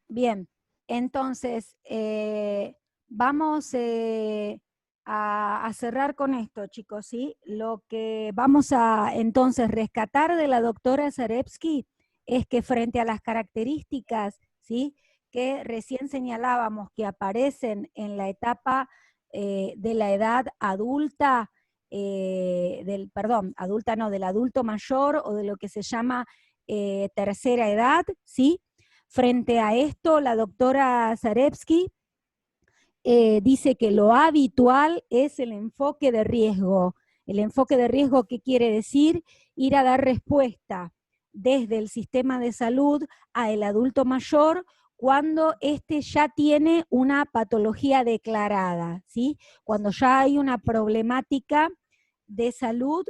Bien, entonces vamos a cerrar con esto, chicos, ¿sí? Lo que vamos a entonces rescatar de la doctora Zarevsky es que frente a las características, ¿sí?, que recién señalábamos que aparecen en la etapa de la edad adulta, adulta no, del adulto mayor o de lo que se llama tercera edad, ¿sí? Frente a esto, la doctora Zarevsky dice que lo habitual es el enfoque de riesgo. El enfoque de riesgo, ¿qué quiere decir? Ir a dar respuesta desde el sistema de salud al adulto mayor cuando éste ya tiene una patología declarada, ¿sí? Cuando ya hay una problemática de salud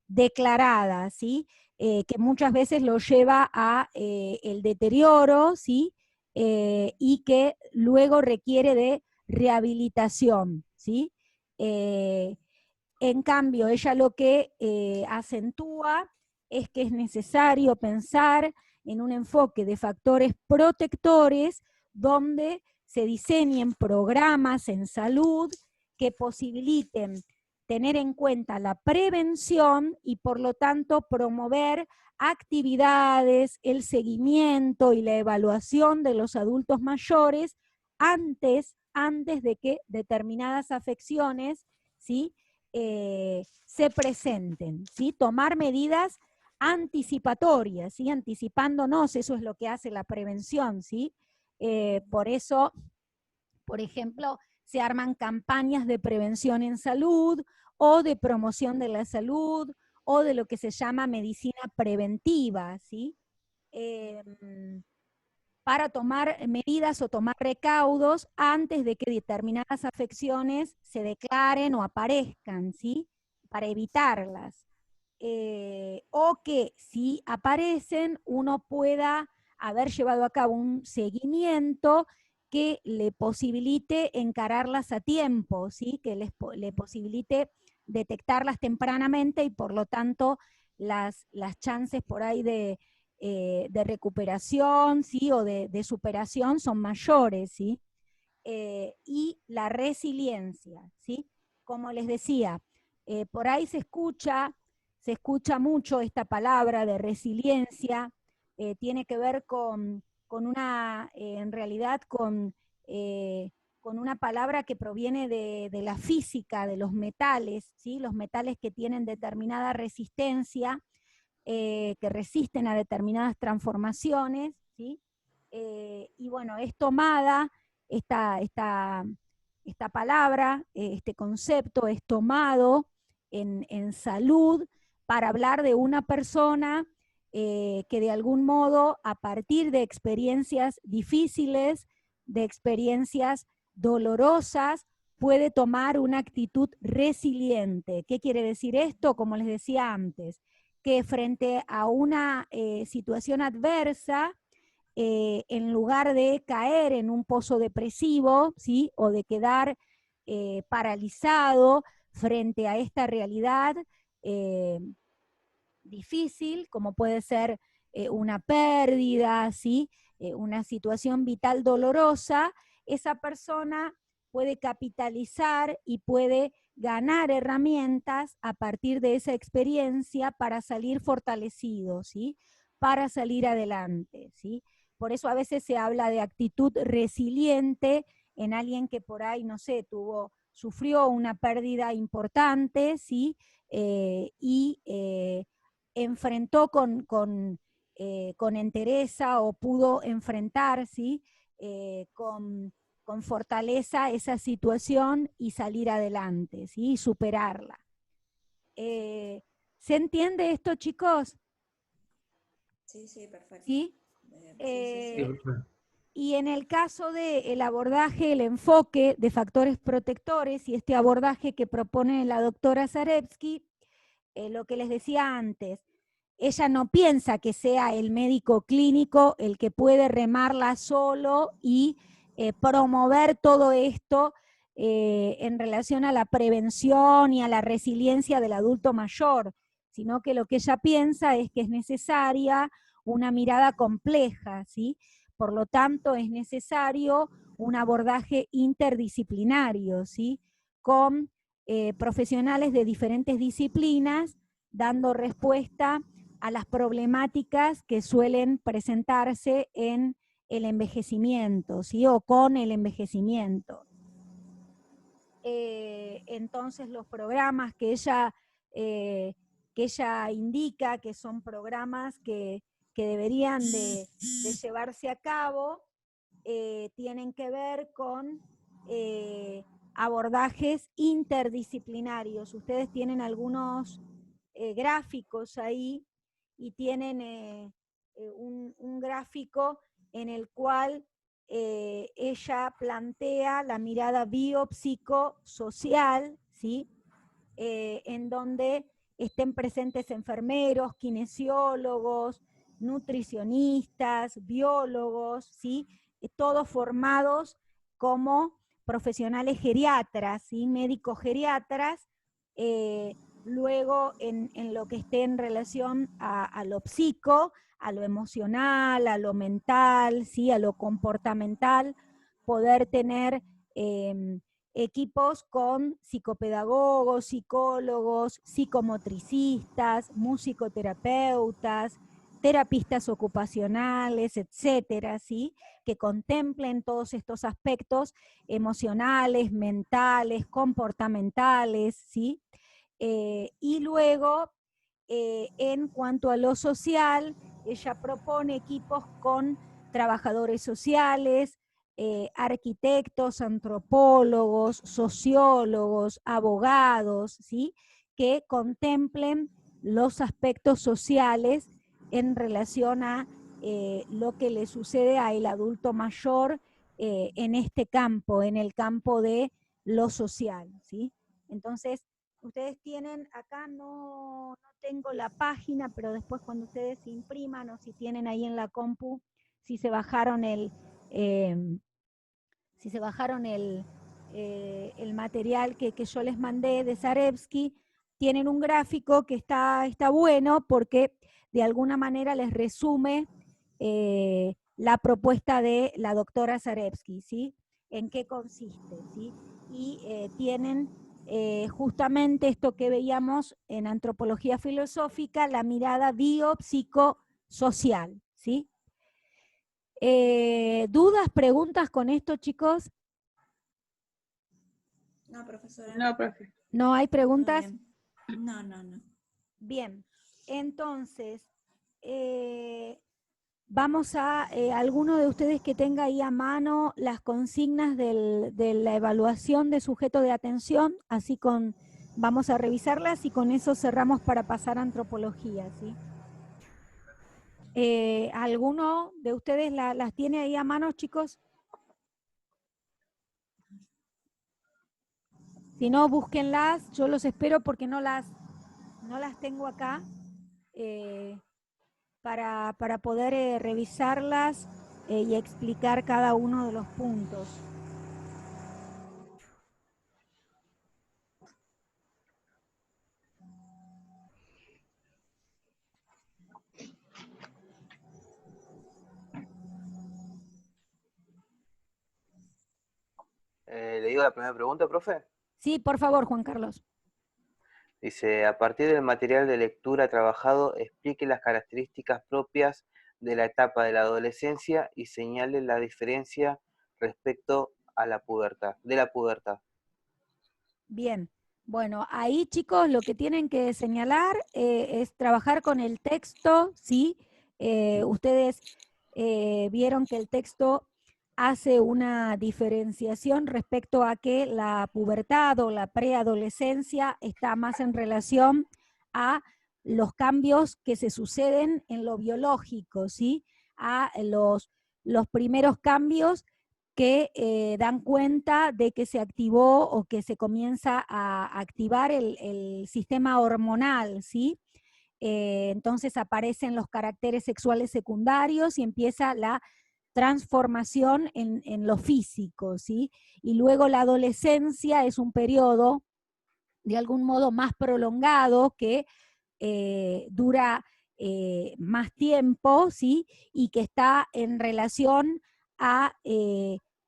declarada, ¿sí? Que muchas veces lo lleva a el deterioro, ¿sí? Y que luego requiere de rehabilitación, ¿sí? Eh, en cambio, ella lo que acentúa es que es necesario pensar en un enfoque de factores protectores donde se diseñen programas en salud que posibiliten tener en cuenta la prevención y por lo tanto promover actividades, el seguimiento y la evaluación de los adultos mayores antes de que determinadas afecciones, ¿sí?, se presenten, ¿sí? Tomar medidas anticipatorias, ¿sí? Anticipándonos, eso es lo que hace la prevención, ¿sí? Por eso, por ejemplo, se arman campañas de prevención en salud o de promoción de la salud o de lo que se llama medicina preventiva, ¿sí? Eh, para tomar medidas o tomar recaudos antes de que determinadas afecciones se declaren o aparezcan, ¿sí? Para evitarlas. O que si aparecen uno pueda haber llevado a cabo un seguimiento que le posibilite encararlas a tiempo, ¿sí? Que le posibilite detectarlas tempranamente y por lo tanto las chances por ahí de recuperación, ¿sí?, o de superación son mayores, ¿sí? Y la resiliencia, ¿sí? Como les decía, por ahí se escucha mucho esta palabra de resiliencia, tiene que ver con una, en realidad, con una palabra que proviene de la física, de los metales, ¿sí? Los metales que tienen determinada resistencia, que resisten a determinadas transformaciones, ¿sí? Y bueno, es tomada esta palabra, este concepto es tomado en salud para hablar de una persona que de algún modo, a partir de experiencias difíciles, de experiencias dolorosas, puede tomar una actitud resiliente. ¿Qué quiere decir esto? Como les decía antes, que frente a una situación adversa, en lugar de caer en un pozo depresivo, ¿sí?, o de quedar paralizado frente a esta realidad eh, difícil, como puede ser una pérdida, ¿sí?, una situación vital dolorosa, esa persona puede capitalizar y puede ganar herramientas a partir de esa experiencia para salir fortalecido, ¿sí?, para salir adelante, ¿sí? Por eso a veces se habla de actitud resiliente en alguien que por ahí, no sé, sufrió una pérdida importante, ¿sí? Y enfrentó con entereza o pudo enfrentar, ¿sí?, con fortaleza esa situación y salir adelante, ¿sí?, y superarla. ¿Se entiende esto, chicos? Sí, sí, perfecto. ¿Sí? Sí, sí, Sí, sí. Eh, y en el caso del abordaje, el enfoque de factores protectores y este abordaje que propone la doctora Zarevsky, lo que les decía antes, ella no piensa que sea el médico clínico el que puede remarla solo y promover todo esto en relación a la prevención y a la resiliencia del adulto mayor, sino que lo que ella piensa es que es necesaria una mirada compleja, ¿sí? Por lo tanto, es necesario un abordaje interdisciplinario, ¿sí? Con profesionales de diferentes disciplinas, dando respuesta a las problemáticas que suelen presentarse en el envejecimiento, ¿sí? O con el envejecimiento. Entonces los programas que ella indica, que son programas que deberían de llevarse a cabo, tienen que ver con abordajes interdisciplinarios. Ustedes tienen algunos gráficos ahí y tienen un gráfico en el cual ella plantea la mirada biopsicosocial, ¿sí? En donde estén presentes enfermeros, kinesiólogos, nutricionistas, biólogos, ¿sí? Todos formados como profesionales geriatras, ¿sí? Médicos geriatras, luego en lo que esté en relación a lo psico, a lo emocional, a lo mental, ¿sí? A lo comportamental, poder tener equipos con psicopedagogos, psicólogos, psicomotricistas, musicoterapeutas, terapistas ocupacionales, etcétera, ¿sí? Que contemplen todos estos aspectos emocionales, mentales, comportamentales, ¿sí? Y luego, en cuanto a lo social, ella propone equipos con trabajadores sociales, arquitectos, antropólogos, sociólogos, abogados, ¿sí? Que contemplen los aspectos sociales en relación a lo que le sucede al adulto mayor en este campo, en el campo de lo social, ¿sí? Entonces, ustedes tienen, acá no tengo la página, pero después cuando ustedes impriman o si tienen ahí en la compu, si se bajaron el material que yo les mandé de Zarevsky, tienen un gráfico que está bueno porque de alguna manera les resume la propuesta de la doctora Zarevsky, ¿sí? En qué consiste, ¿sí? Y tienen justamente esto que veíamos en antropología filosófica, la mirada biopsicosocial, ¿sí? ¿Dudas, preguntas con esto, chicos? No, profesora. No, profe. ¿No hay preguntas? No. Bien, entonces, vamos a, alguno de ustedes que tenga ahí a mano las consignas de la evaluación de sujeto de atención, así vamos a revisarlas y con eso cerramos para pasar a antropología, ¿sí? ¿Alguno de ustedes las tiene ahí a mano, chicos? Si no, búsquenlas, yo los espero porque no las tengo acá para poder revisarlas y explicar cada uno de los puntos. ¿Le digo la primera pregunta, profe? Sí, por favor, Juan Carlos. Dice, a partir del material de lectura trabajado, explique las características propias de la etapa de la adolescencia y señale la diferencia respecto a la pubertad, de la pubertad. Bien, bueno, ahí chicos lo que tienen que señalar es trabajar con el texto, ¿sí? Ustedes vieron que el texto hace una diferenciación respecto a que la pubertad o la preadolescencia está más en relación a los cambios que se suceden en lo biológico, ¿sí? A los primeros cambios que dan cuenta de que se activó o que se comienza a activar el sistema hormonal, ¿sí? Entonces aparecen los caracteres sexuales secundarios y empieza la transformación en lo físico, ¿sí? Y luego la adolescencia es un periodo de algún modo más prolongado que dura más tiempo, ¿sí? Y que está en relación a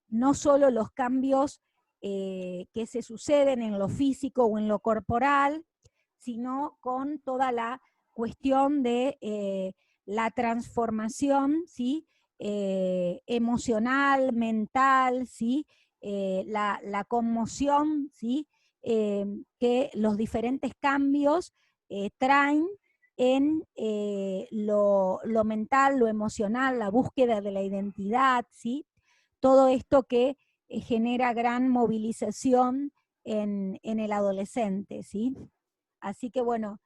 no solo los cambios que se suceden en lo físico o en lo corporal, sino con toda la cuestión de la transformación, ¿sí? Emocional, mental, ¿sí? La conmoción, ¿sí? Que los diferentes cambios traen en lo mental, lo emocional, la búsqueda de la identidad, ¿sí? Todo esto que genera gran movilización en el adolescente, ¿sí? Así que bueno,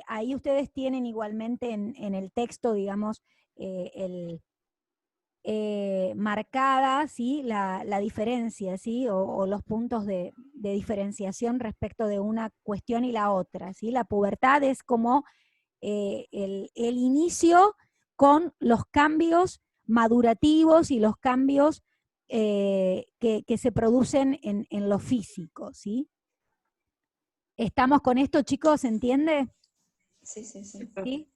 ahí ustedes tienen igualmente en el texto, digamos, marcada, ¿sí? La diferencia, ¿sí? O los puntos de diferenciación respecto de una cuestión y la otra, ¿sí? La pubertad es como el inicio con los cambios madurativos y los cambios que se producen en lo físico, ¿sí? ¿Estamos con esto, chicos? ¿Se entiende? Sí, sí, sí. ¿Sí?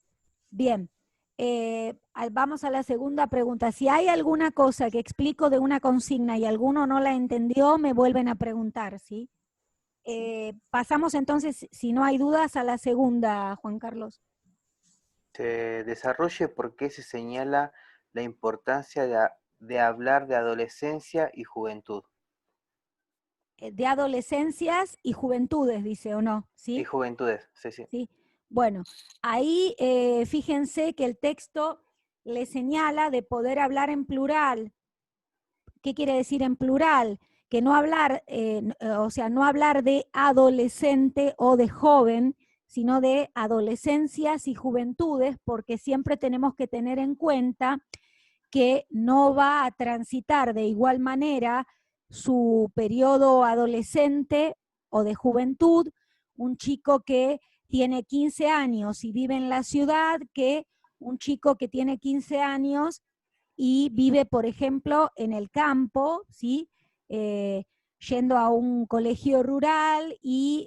Bien. Vamos a la segunda pregunta. Si hay alguna cosa que explico de una consigna y alguno no la entendió, me vuelven a preguntar, ¿sí? Pasamos entonces, si no hay dudas, a la segunda, Juan Carlos. Se desarrolle por qué se señala la importancia de hablar de adolescencia y juventud. De adolescencias y juventudes, dice, ¿o no? Y ¿Sí? juventudes, sí, sí. ¿Sí? Bueno, ahí fíjense que el texto le señala de poder hablar en plural. ¿Qué quiere decir en plural? Que no hablar, o sea, no hablar de adolescente o de joven, sino de adolescencias y juventudes, porque siempre tenemos que tener en cuenta que no va a transitar de igual manera su periodo adolescente o de juventud un chico que tiene 15 años y vive en la ciudad que un chico que tiene 15 años y vive, por ejemplo, en el campo, ¿sí? Yendo a un colegio rural y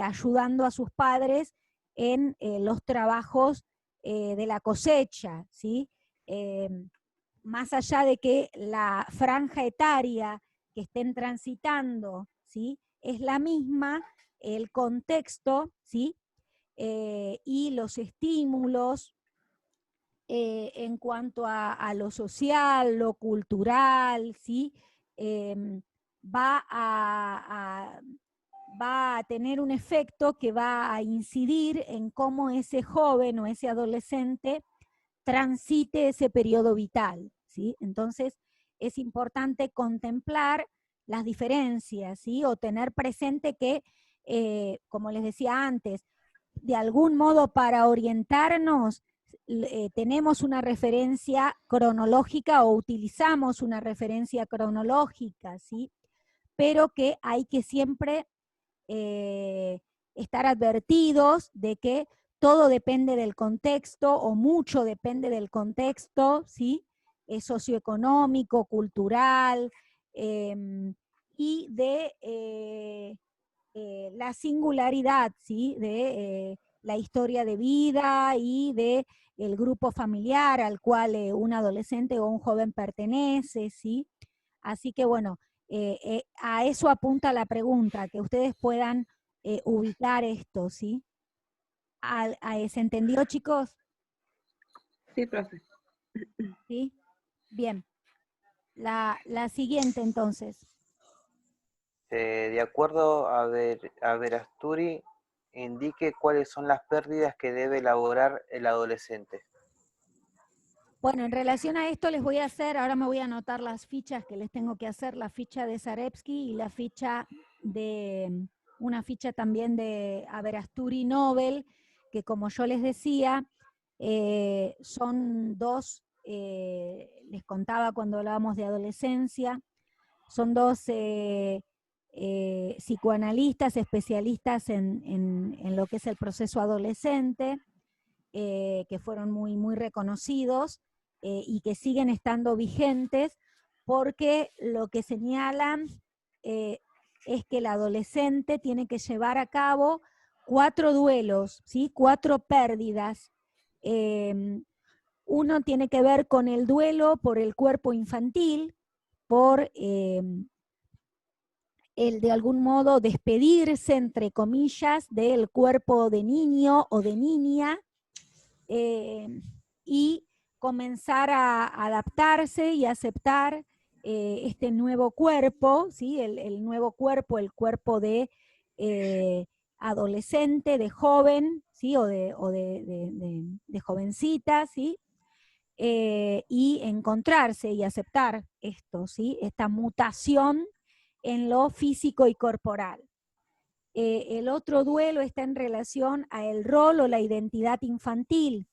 ayudando a sus padres en los trabajos de la cosecha, ¿sí? Más allá de que la franja etaria que estén transitando, ¿sí? Es la misma, el contexto, ¿sí? Y los estímulos en cuanto a lo social, lo cultural, ¿sí? Em, va a, va a tener un efecto que va a incidir en cómo ese joven o ese adolescente transite ese periodo vital, ¿sí? Entonces es importante contemplar las diferencias, ¿sí? O tener presente que, como les decía antes, de algún modo para orientarnos tenemos una referencia cronológica o utilizamos una referencia cronológica, ¿sí? Pero que hay que siempre eh, estar advertidos de que todo depende del contexto o mucho depende del contexto, ¿sí? Socioeconómico, cultural, y de la singularidad, ¿sí? De la historia de vida y de el grupo familiar al cual un adolescente o un joven pertenece, ¿sí? Así que bueno, a eso apunta la pregunta, que ustedes puedan ubicar esto, ¿sí? ¿Se entendió, chicos? Sí, profe. ¿Sí? Bien. La siguiente, entonces. De acuerdo a Verasturi, indique cuáles son las pérdidas que debe elaborar el adolescente. Bueno, en relación a esto les voy a hacer, ahora me voy a anotar las fichas que les tengo que hacer, la ficha de Zarevsky y la ficha una ficha también de Averasturi Nobel, que como yo les decía, son dos, les contaba cuando hablábamos de adolescencia, son dos psicoanalistas especialistas en lo que es el proceso adolescente, que fueron muy, muy reconocidos y que siguen estando vigentes, porque lo que señalan es que el adolescente tiene que llevar a cabo 4 duelos, ¿sí? 4 pérdidas Uno tiene que ver con el duelo por el cuerpo infantil, por el de algún modo despedirse, entre comillas, del cuerpo de niño o de niña, y comenzar a adaptarse y aceptar este nuevo cuerpo, ¿sí? El nuevo cuerpo, el cuerpo de adolescente, de joven, ¿sí? o de jovencita, ¿sí? Y encontrarse y aceptar esto, ¿sí? Esta mutación en lo físico y corporal. El otro duelo está en relación a el rol o la identidad infantil.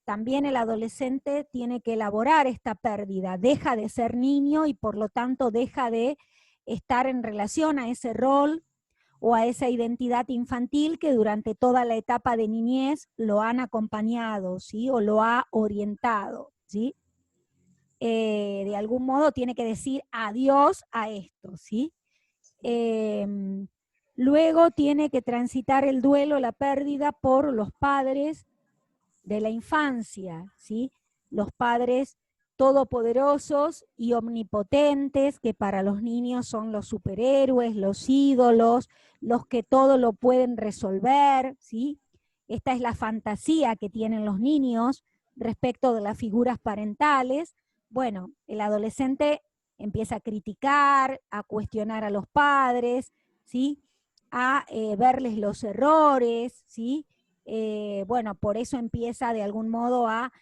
También el adolescente tiene que elaborar esta pérdida, deja de ser niño y por lo tanto deja de estar en relación a ese rol o a esa identidad infantil que durante toda la etapa de niñez lo han acompañado, ¿sí? O lo ha orientado, ¿sí? De algún modo tiene que decir adiós a esto, ¿sí? Luego tiene que transitar el duelo, la pérdida por los padres de la infancia, ¿sí? Los padres todopoderosos y omnipotentes que para los niños son los superhéroes, los ídolos, los que todo lo pueden resolver, ¿sí? Esta es la fantasía que tienen los niños respecto de las figuras parentales. Bueno, el adolescente empieza a criticar, a cuestionar a los padres, ¿sí? A verles los errores, ¿sí? Bueno, por eso empieza de algún modo a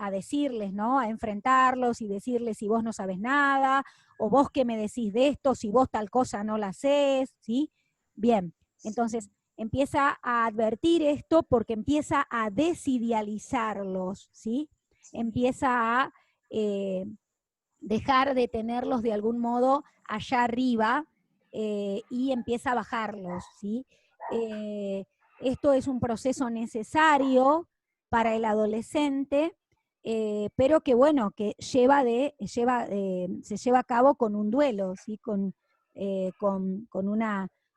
decirles, ¿no? A enfrentarlos y decirles si vos no sabes nada, o vos qué me decís de esto, si vos tal cosa no la hacés, ¿sí? Bien, entonces empieza a advertir esto porque empieza a desidealizarlos, ¿sí? Empieza a dejar de tenerlos de algún modo allá arriba y empieza a bajarlos, ¿sí? Esto es un proceso necesario para el adolescente, pero que bueno, que se lleva a cabo con un duelo, ¿sí? Con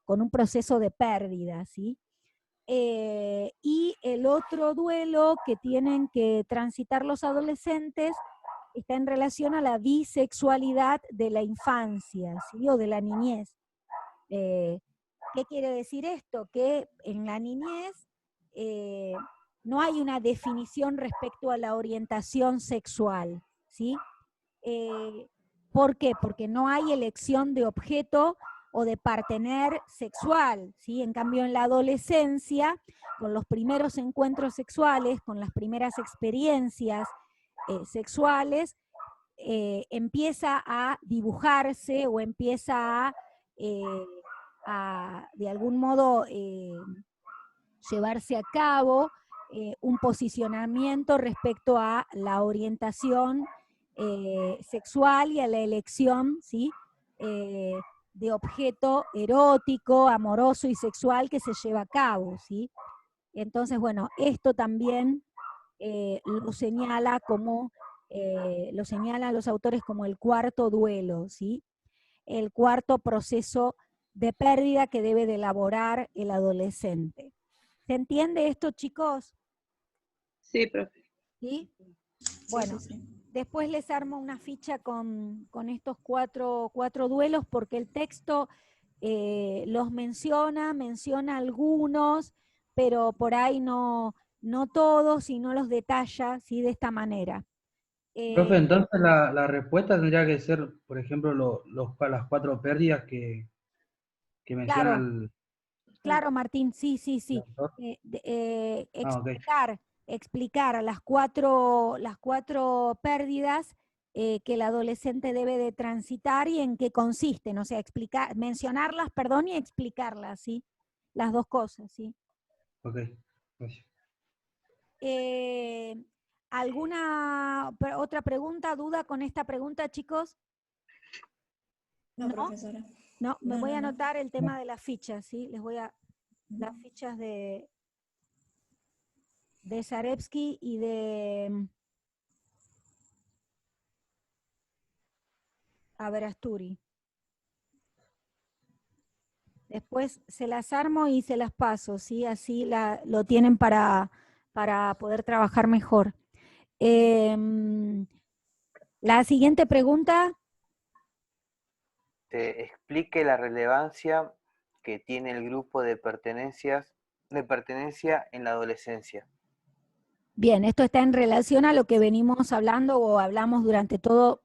un proceso de pérdida, ¿sí? Y el otro duelo que tienen que transitar los adolescentes está en relación a la bisexualidad de la infancia, ¿sí? O de la niñez. ¿Qué quiere decir esto? Que en la niñez no hay una definición respecto a la orientación sexual, ¿sí? ¿Por qué? Porque no hay elección de objeto o de partener sexual, ¿sí? En cambio, en la adolescencia, con los primeros encuentros sexuales, con las primeras experiencias sexuales, empieza a dibujarse o empieza de algún modo llevarse a cabo un posicionamiento respecto a la orientación sexual y a la elección, ¿sí? De objeto erótico, amoroso y sexual que se lleva a cabo, ¿sí? Entonces, bueno, esto también lo señala como, lo señalan los autores como el cuarto duelo, ¿sí? El cuarto proceso de pérdida que debe de elaborar el adolescente. ¿Se entiende esto, chicos? Sí, profe. ¿Sí? Sí, Bueno, sí, sí. después les armo una ficha con estos cuatro duelos porque el texto los menciona algunos, pero por ahí no todos y no los detalla, ¿sí? De esta manera. Profe, entonces la respuesta tendría que ser, por ejemplo, las 4 pérdidas que menciona Claro, claro, Martín, sí, sí, el sí. autor. Ok. Explicar las cuatro pérdidas que el adolescente debe de transitar y en qué consisten, o sea, mencionarlas, perdón, y explicarlas, ¿sí? Las dos cosas, ¿sí? Ok. Gracias. Eh, ¿Alguna otra pregunta, duda con esta pregunta, chicos? No, ¿No? profesora. No, me No, voy a no. anotar el tema de las fichas, ¿sí? Les voy a las fichas de Zarevsky y de Aberasturi. Después se las armo y se las paso, ¿sí? Así lo tienen para para poder trabajar mejor. La siguiente pregunta. Explique la relevancia que tiene el grupo de pertenencia en la adolescencia. Bien, esto está en relación a lo que venimos hablando o hablamos durante todo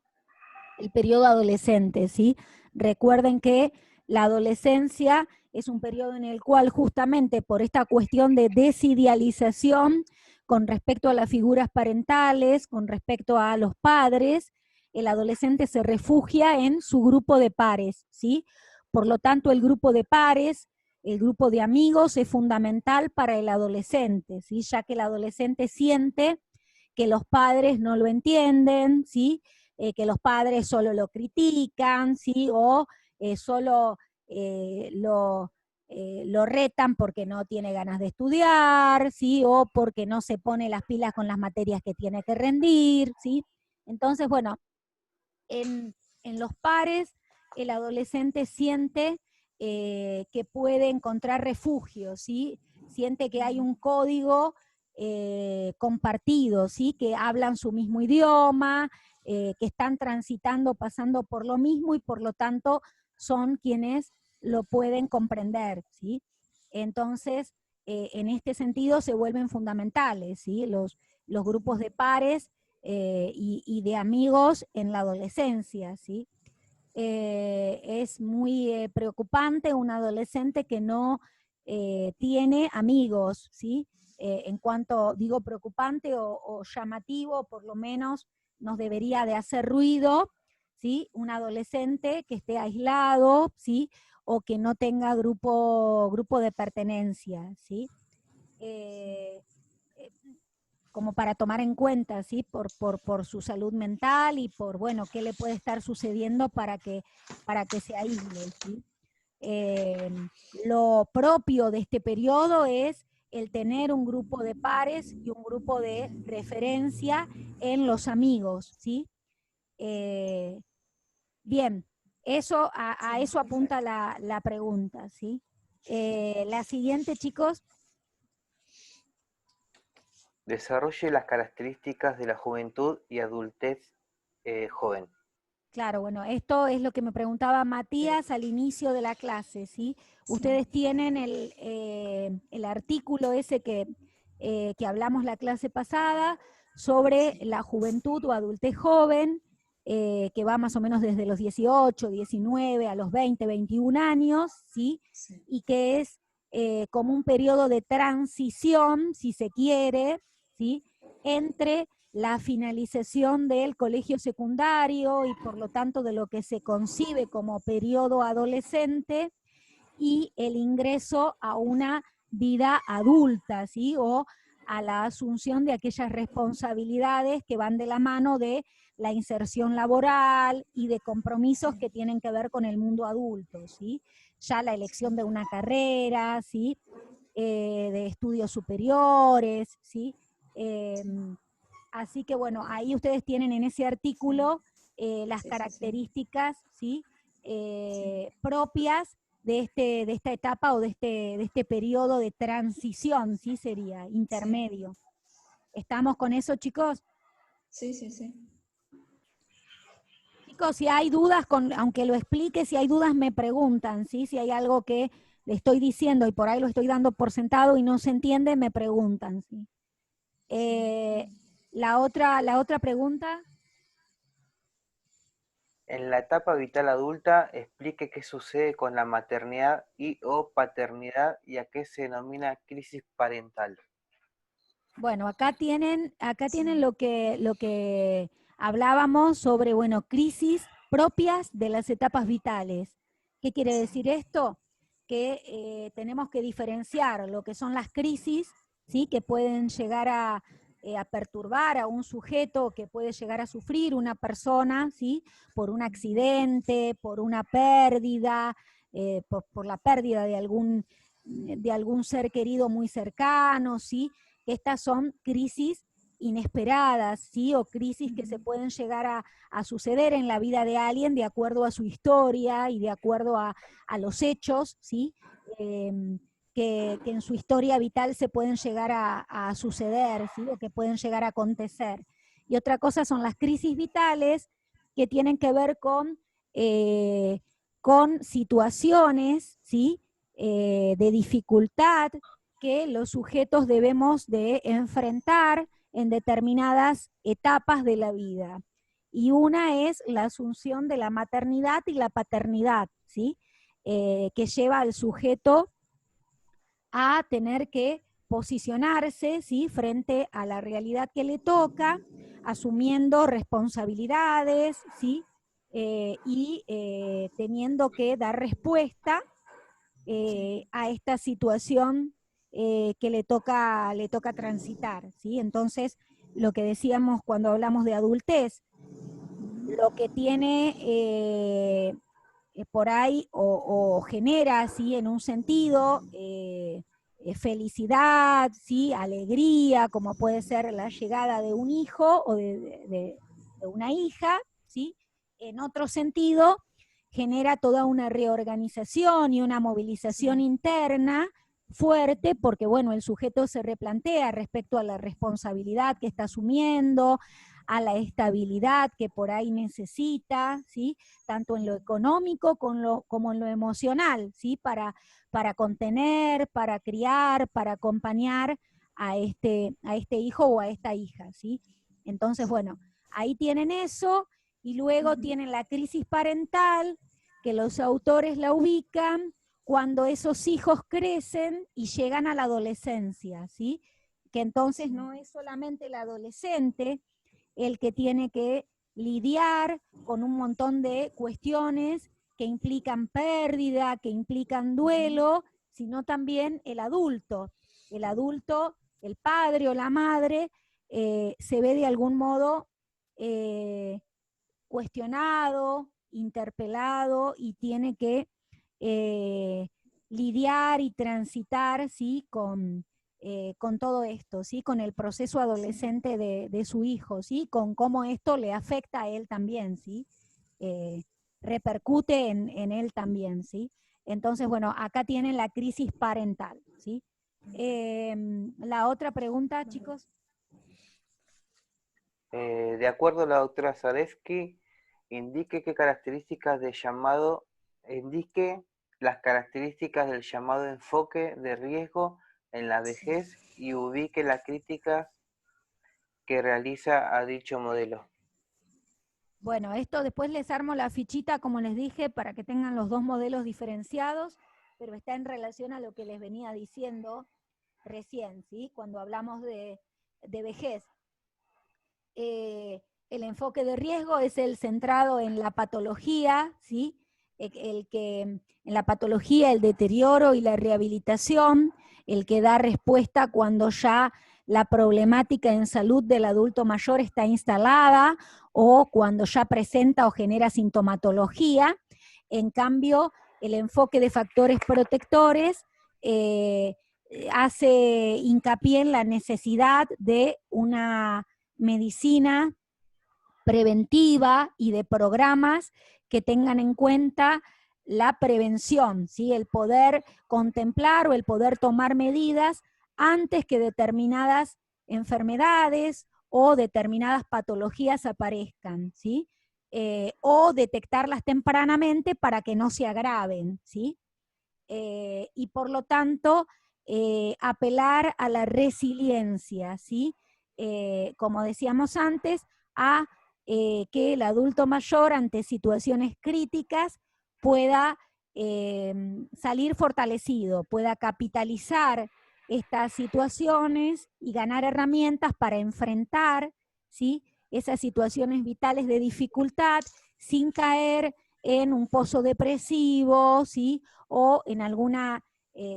el periodo adolescente, ¿sí? Recuerden que la adolescencia es un periodo en el cual justamente por esta cuestión de desidealización con respecto a las figuras parentales, con respecto a los padres, el adolescente se refugia en su grupo de pares, ¿sí? Por lo tanto, el grupo de pares, el grupo de amigos es fundamental para el adolescente, ¿sí? Ya que el adolescente siente que los padres no lo entienden, ¿sí? Que los padres solo lo critican, ¿sí? O solo lo retan porque no tiene ganas de estudiar, ¿sí? O porque no se pone las pilas con las materias que tiene que rendir, ¿sí? Entonces, bueno, en los pares el adolescente siente que puede encontrar refugio, ¿sí? Siente que hay un código compartido, ¿sí? Que hablan su mismo idioma, que están transitando, pasando por lo mismo y por lo tanto son quienes lo pueden comprender, ¿sí? Entonces, en este sentido se vuelven fundamentales, ¿sí? Los grupos de pares y de amigos en la adolescencia, ¿sí? Es muy preocupante un adolescente que no tiene amigos, ¿sí? En cuanto digo preocupante o llamativo, por lo menos nos debería de hacer ruido, ¿sí? Un adolescente que esté aislado, ¿sí? O que no tenga grupo de pertenencia, ¿sí? Eh, como para tomar en cuenta, ¿sí? Por su salud mental y por, bueno, qué le puede estar sucediendo para que se aísle, ¿sí? Lo propio de este periodo es el tener un grupo de pares y un grupo de referencia en los amigos, ¿sí? Bien, a eso apunta la pregunta, ¿sí? La siguiente, chicos. Desarrolle las características de la juventud y adultez joven. Claro, bueno, esto es lo que me preguntaba Matías al inicio de la clase, ¿sí? Ustedes tienen el artículo ese que hablamos la clase pasada sobre la juventud o adultez joven, que va más o menos desde los 18, 19 a los 20, 21 años, ¿sí? Sí. Y que es como un periodo de transición, si se quiere, ¿sí? Entre la finalización del colegio secundario y por lo tanto de lo que se concibe como periodo adolescente y el ingreso a una vida adulta, ¿sí? O a la asunción de aquellas responsabilidades que van de la mano de la inserción laboral y de compromisos que tienen que ver con el mundo adulto, ¿sí? Ya la elección de una carrera, ¿sí? De estudios superiores, ¿sí? Así que bueno, ahí ustedes tienen en ese artículo las características, ¿sí? Propias de esta etapa o de este periodo de transición, ¿sí? Sería intermedio. ¿Estamos con eso, chicos? Sí, sí, sí. Chicos, si hay dudas, aunque lo explique, si hay dudas me preguntan, ¿sí? Si hay algo que le estoy diciendo y por ahí lo estoy dando por sentado y no se entiende, me preguntan, ¿sí? La otra pregunta. En la etapa vital adulta, explique qué sucede con la maternidad y o paternidad y a qué se denomina crisis parental. Bueno, acá tienen lo que hablábamos sobre, bueno, crisis propias de las etapas vitales. ¿Qué quiere decir esto? Que tenemos que diferenciar lo que son las crisis, ¿sí? Que pueden llegar a perturbar a un sujeto, que puede llegar a sufrir una persona, ¿sí? Por un accidente, por una pérdida, por la pérdida de algún ser querido muy cercano, ¿sí? Estas son crisis inesperadas, ¿sí? O crisis que se pueden llegar a suceder en la vida de alguien de acuerdo a su historia y de acuerdo a los hechos, ¿sí? que en su historia vital se pueden llegar a suceder, ¿sí? O que pueden llegar a acontecer. Y otra cosa son las crisis vitales, que tienen que ver con situaciones, ¿sí? De dificultad que los sujetos debemos de enfrentar en determinadas etapas de la vida. Y una es la asunción de la maternidad y la paternidad, ¿sí? Que lleva al sujeto a tener que posicionarse, ¿sí? Frente a la realidad que le toca, asumiendo responsabilidades, ¿sí? Teniendo que dar respuesta a esta situación que le toca transitar, ¿sí? Entonces, lo que decíamos cuando hablamos de adultez, lo que tiene por ahí o genera, ¿sí? En un sentido, felicidad, ¿sí? Alegría, como puede ser la llegada de un hijo o de una hija, ¿sí? En otro sentido, genera toda una reorganización y una movilización interna fuerte, porque bueno, el sujeto se replantea respecto a la responsabilidad que está asumiendo, a la estabilidad que por ahí necesita, ¿sí? Tanto en lo económico como en lo emocional, ¿sí? Para contener, para criar, para acompañar a este hijo o a esta hija, ¿sí? Entonces, bueno, ahí tienen eso, y luego tienen la crisis parental, que los autores la ubican cuando esos hijos crecen y llegan a la adolescencia, ¿sí? Que entonces no es solamente el adolescente el que tiene que lidiar con un montón de cuestiones que implican pérdida, que implican duelo, sino también el adulto. El adulto, el padre o la madre, se ve de algún modo cuestionado, interpelado, y tiene que lidiar y transitar, ¿sí? Con todo esto, ¿sí? Con el proceso adolescente de su hijo, ¿sí? Con cómo esto le afecta a él también, ¿sí? Repercute en él también, ¿sí? Entonces, bueno, acá tienen la crisis parental, ¿sí? La otra pregunta, chicos. De acuerdo a la doctora Zalewski, indique las características del llamado enfoque de riesgo en la vejez y ubique las críticas que realiza a dicho modelo. Bueno, esto después les armo la fichita, como les dije, para que tengan los dos modelos diferenciados, pero está en relación a lo que les venía diciendo recién, ¿sí? Cuando hablamos de vejez. El enfoque de riesgo es el centrado en la patología, ¿sí? El que en la patología, el deterioro y la rehabilitación, el que da respuesta cuando ya la problemática en salud del adulto mayor está instalada o cuando ya presenta o genera sintomatología. En cambio, el enfoque de factores protectores hace hincapié en la necesidad de una medicina preventiva y de programas que tengan en cuenta la prevención, ¿sí? El poder contemplar o el poder tomar medidas antes que determinadas enfermedades o determinadas patologías aparezcan, ¿sí? O detectarlas tempranamente para que no se agraven, ¿sí? Y por lo tanto, apelar a la resiliencia, ¿sí? Como decíamos antes, a que el adulto mayor ante situaciones críticas pueda salir fortalecido, pueda capitalizar estas situaciones y ganar herramientas para enfrentar, ¿sí? Esas situaciones vitales de dificultad sin caer en un pozo depresivo, ¿sí? O en alguna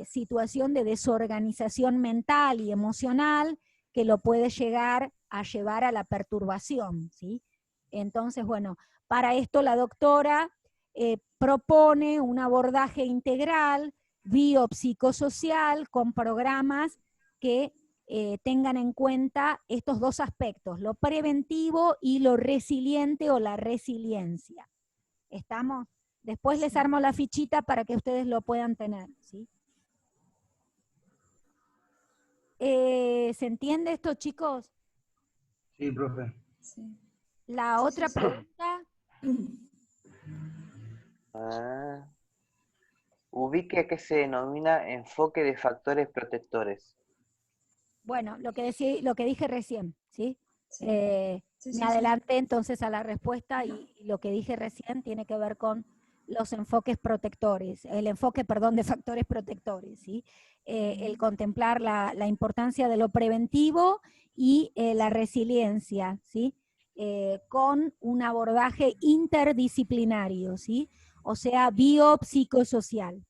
situación de desorganización mental y emocional que lo puede llegar a llevar a la perturbación, ¿sí? Entonces, bueno, para esto la doctora propone un abordaje integral, biopsicosocial, con programas que tengan en cuenta estos dos aspectos, lo preventivo y lo resiliente o la resiliencia. ¿Estamos? Después les armo la fichita para que ustedes lo puedan tener, ¿sí? ¿Se entiende esto, chicos? Sí, profe. Sí. La Sí, otra sí, sí. pregunta, Ah, ubique a qué se denomina enfoque de factores protectores. bueno, lo que dije recién, ¿sí? Sí. Sí, Me sí, sí. adelanté entonces a la respuesta y lo que dije recién tiene que ver con los enfoques protectores, el enfoque, perdón, de factores protectores, ¿sí? El contemplar la importancia de lo preventivo y la resiliencia, ¿sí? Con un abordaje interdisciplinario, ¿sí? O sea, biopsicosocial.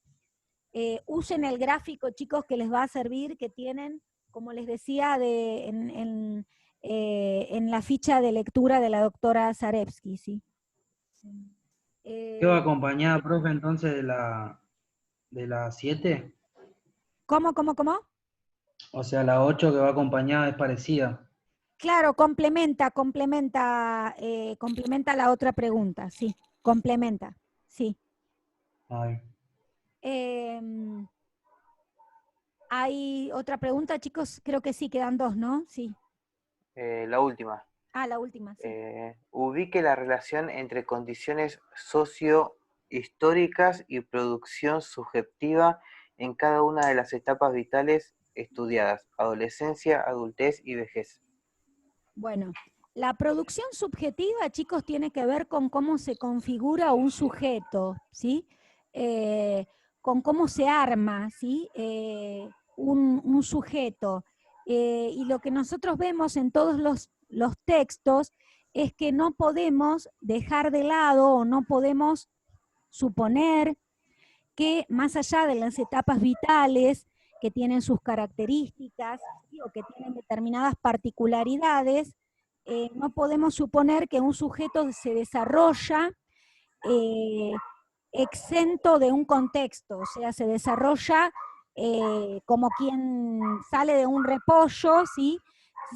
Usen el gráfico, chicos, que les va a servir, que tienen, como les decía, en la ficha de lectura de la doctora Zarevsky, ¿sí? ¿Qué va Eh, acompañada, profe, entonces de la 7? ¿Cómo? O sea, la 8 que va acompañada es parecida. Claro, complementa la otra pregunta, sí, complementa, sí. Ay. Em, ¿Hay otra pregunta, chicos? Creo que sí, quedan dos, ¿no? Sí. La última. La última, sí. Ubique la relación entre condiciones sociohistóricas y producción subjetiva en cada una de las etapas vitales estudiadas: adolescencia, adultez y vejez. Bueno, la producción subjetiva, chicos, tiene que ver con cómo se configura un sujeto, ¿sí? Con cómo se arma, ¿sí? Un sujeto. Y lo que nosotros vemos en todos los textos es que no podemos dejar de lado o no podemos suponer que más allá de las etapas vitales que tienen sus características, ¿sí? O que tienen determinadas particularidades, no podemos suponer que un sujeto se desarrolla eh, exento de un contexto, o sea, se desarrolla como quien sale de un repollo, ¿sí?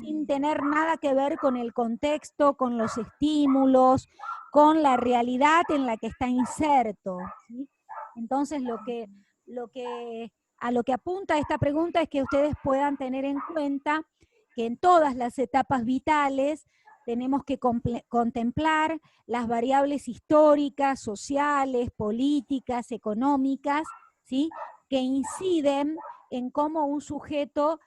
Sin tener nada que ver con el contexto, con los estímulos, con la realidad en la que está inserto, ¿sí? Entonces, a lo que apunta esta pregunta es que ustedes puedan tener en cuenta que en todas las etapas vitales tenemos que contemplar las variables históricas, sociales, políticas, económicas, ¿sí? Que inciden en cómo un sujeto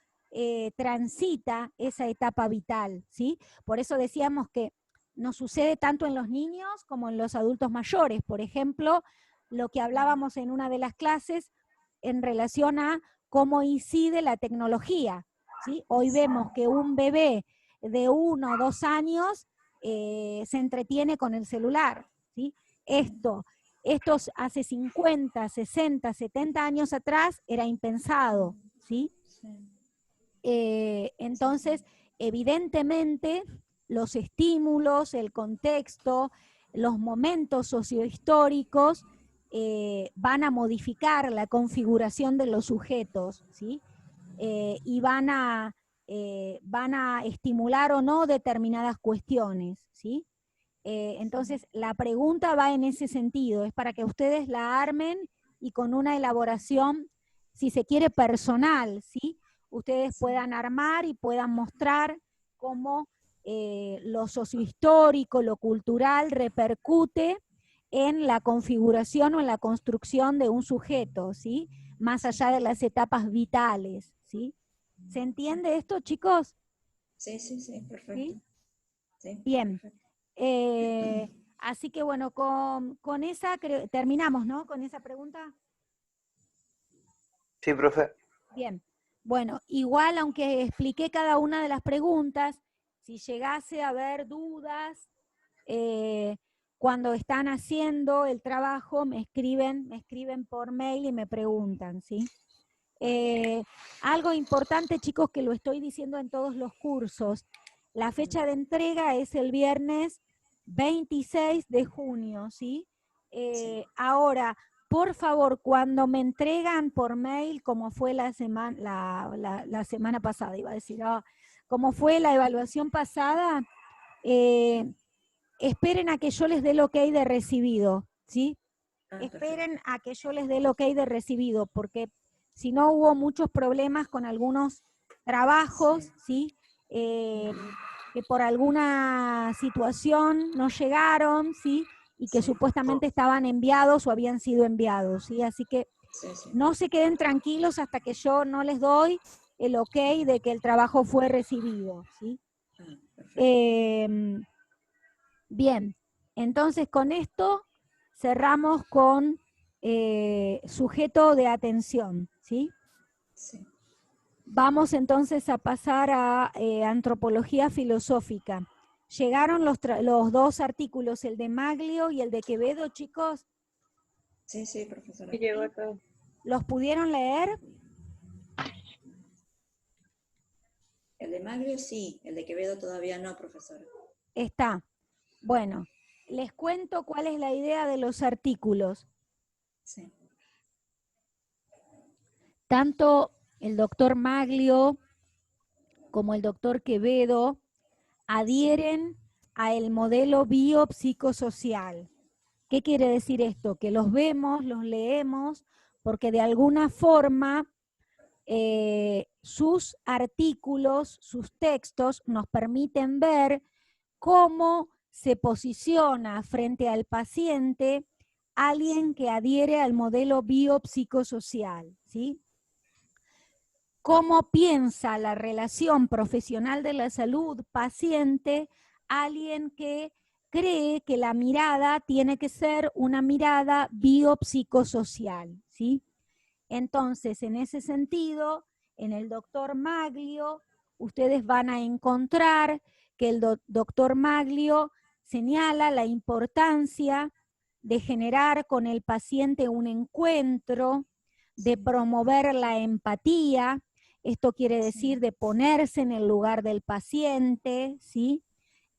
transita esa etapa vital, ¿sí? Por eso decíamos que nos sucede tanto en los niños como en los adultos mayores. Por ejemplo, lo que hablábamos en una de las clases en relación a cómo incide la tecnología, ¿sí? Hoy vemos que un bebé de 1 o 2 años se entretiene con el celular, ¿sí? Esto hace 50, 60, 70 años atrás era impensado, ¿sí? Entonces, evidentemente, los estímulos, el contexto, los momentos sociohistóricos van a modificar la configuración de los sujetos, ¿sí? Y van a estimular o no determinadas cuestiones, ¿sí? Entonces, la pregunta va en ese sentido, es para que ustedes la armen y con una elaboración, si se quiere, personal, ¿sí? Ustedes puedan armar y puedan mostrar cómo lo sociohistórico, lo cultural repercute en la configuración o en la construcción de un sujeto, ¿sí? Más allá de las etapas vitales, ¿sí? ¿Se entiende esto, chicos? Sí, perfecto. ¿Sí? Sí, Bien. perfecto. Así que bueno, con esa terminamos, ¿no? Con esa pregunta. Sí, profe. Bien. Bueno, igual aunque expliqué cada una de las preguntas, si llegase a haber dudas, cuando están haciendo el trabajo, me escriben por mail y me preguntan, ¿sí? Algo importante, chicos, que lo estoy diciendo en todos los cursos, la fecha de entrega es el viernes 26 de junio, ¿sí? Ahora, por favor, cuando me entregan por mail, como fue la semana pasada, iba a decir, como fue la evaluación pasada, esperen a que yo les dé el ok de recibido, ¿sí? Esperen a que yo les dé el ok de recibido, porque si no hubo muchos problemas con algunos trabajos, ¿sí? Que por alguna situación no llegaron, ¿sí? Y que Sí. supuestamente estaban enviados o habían sido enviados, ¿sí? Así que Sí, sí. no se queden tranquilos hasta que yo no les doy el ok de que el trabajo fue recibido, ¿sí? Ah, perfecto. Bien, entonces con esto cerramos con sujeto de atención, ¿sí? Sí. Vamos entonces a pasar a antropología filosófica. Llegaron los dos artículos, el de Maglio y el de Quevedo, chicos. Sí, sí, profesora. Sí, llegó todo. ¿Los pudieron leer? El de Maglio sí, el de Quevedo todavía no, profesora. Está. Bueno, les cuento cuál es la idea de los artículos. Sí. Tanto el doctor Maglio como el doctor Quevedo adhieren a el modelo biopsicosocial. ¿Qué quiere decir esto? Que los vemos, los leemos, porque de alguna forma sus artículos, sus textos nos permiten ver cómo se posiciona frente al paciente alguien que adhiere al modelo biopsicosocial, ¿sí? Cómo piensa la relación profesional de la salud paciente alguien que cree que la mirada tiene que ser una mirada biopsicosocial, ¿sí? Entonces, en ese sentido, en el doctor Maglio, ustedes van a encontrar que el doctor Maglio señala la importancia de generar con el paciente un encuentro, de promover la empatía. Esto quiere decir de ponerse en el lugar del paciente, ¿sí?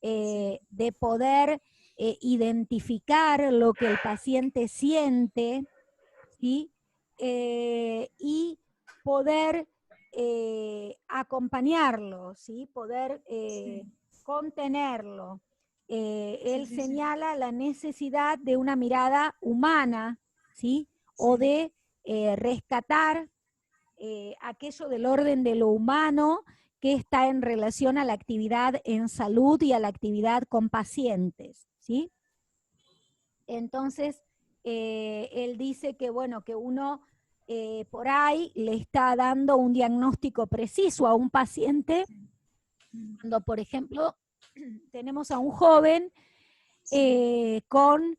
De poder identificar lo que el paciente siente, ¿sí? Y poder acompañarlo, ¿sí? Poder contenerlo. Él señala la necesidad de una mirada humana, ¿sí? O de rescatar aquello del orden de lo humano que está en relación a la actividad en salud y a la actividad con pacientes, ¿sí? Entonces, él dice que, bueno, que uno por ahí le está dando un diagnóstico preciso a un paciente, cuando, por ejemplo, tenemos a un joven con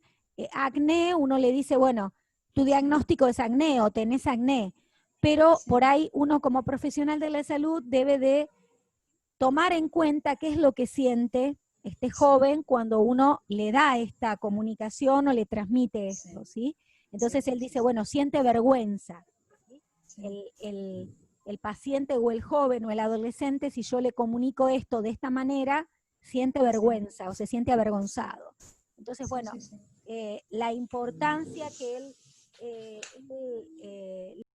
acné, uno le dice, bueno, tu diagnóstico es acné o tenés acné, pero por ahí uno como profesional de la salud debe de tomar en cuenta qué es lo que siente este joven cuando uno le da esta comunicación o le transmite esto, ¿sí? Entonces él dice, bueno, siente vergüenza. El paciente o el joven o el adolescente, si yo le comunico esto de esta manera, siente vergüenza o se siente avergonzado. Entonces, bueno, la importancia que él